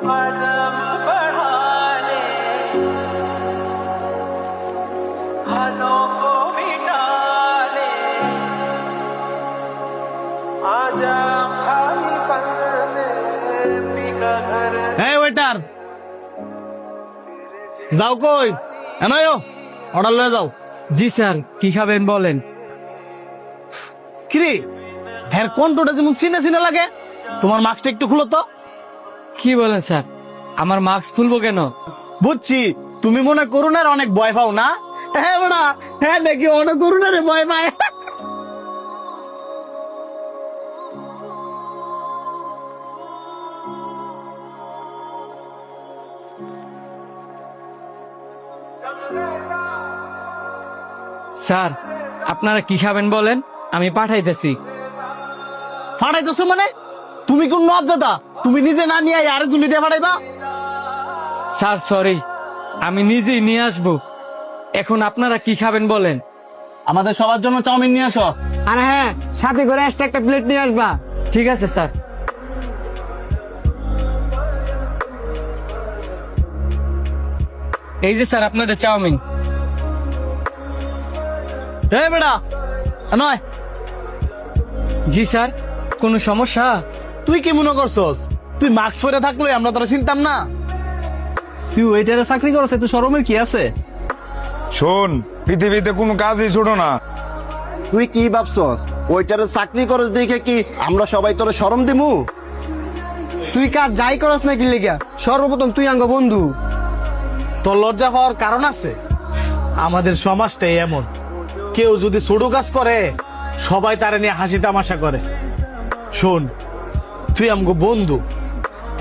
कदम बढ़ा ले, हदों को मिटा ले, आजा खाली पन में पिघल घर। এই ওয়েটার, যাও কই? এনায়ো অর্ডার লয়ে যাও। জি স্যার, কি খাবেন বলেন। কিরে, হ্যাঁ কন্ট্রোটা যেমন চিনে চিনে লাগে। তোমার মাস্কটা একটু খুলো তো। কি বলেন স্যার, আমার মাস্ক খুলবো কেন? বুঝছি, তুমি মনে করুণার অনেক ভয় পাও না? হ্যাঁ বড়া, হ্যাঁ নাকি অনেক করুণারে ভয় পায়। স্যার, আপনারা কি খাবেন বলেন, আমি পাঠাইতেছি। ফাটাইতেছো মানে? তুমি কোন নবজাদা? তুমি নিজে না নিয়ে আরে জুলি দিয়ে ফাটাইবা? স্যার সরি, আমি নিজেই নিয়ে আসবো। এখন আপনারা কি খাবেন বলেন। আমাদের সবার জন্য চাউমিন নিয়ে আসো। আর হ্যাঁ, সাথে করে এক্সট্রা একটা প্লেট নিয়ে আসবা। ঠিক আছে স্যার। এই যে স্যার আপনাদের চাউমিন। হে বেড়া, নয় জি স্যার, কোনো সমস্যা? তুই কি মনে করছস তুই মাস্ক পরে থাকলে আমরা তোরা চিনতাম না? তুই ওয়েটারে চাকরি করছ, তুই শরমের কি আছে? শোন, পৃথিবীতে কোনো কাজই ছোট না। তুই কি ভাবছস ওইটারে চাকরি করস দেখে কি আমরা সবাই তোরে শরম দিমু? তুই কাজ যাই করস না কি লেগা, সর্বপ্রথম তুই আঙ্গ বন্ধু। তোর লজ্জা হওয়ার কারণ আছে। আমাদের সমাজটাই এমন, কেউ যদি ছোট কাজ করে সবাই তারে নিয়ে হাসি তামাশা করে। শোন, তুই আমগো বন্ধু,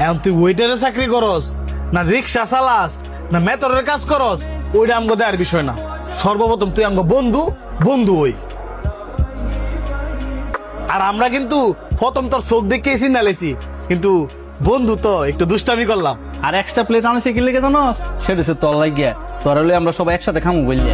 এখন তুই ওয়েটারে চাকরি করস না রিক্সা চালাস না মেতরের কাজ করস, ওইটা আমগো দেওয়ার বিষয় না। সর্বপ্রথম তুই আমগো বন্ধু, বন্ধু ওই। আর আমরা কিন্তু প্রথম তোর চোখ দেখে চিন্তা লেছি, কিন্তু বন্ধু তো একটু দুষ্টামি করলাম। আর এক্সট্রা প্লেট আনছে কি লেগে জানোস? সেটা হচ্ছে তোর লাগিয়া, তোর হলে আমরা সবাই একসাথে খামু বললে।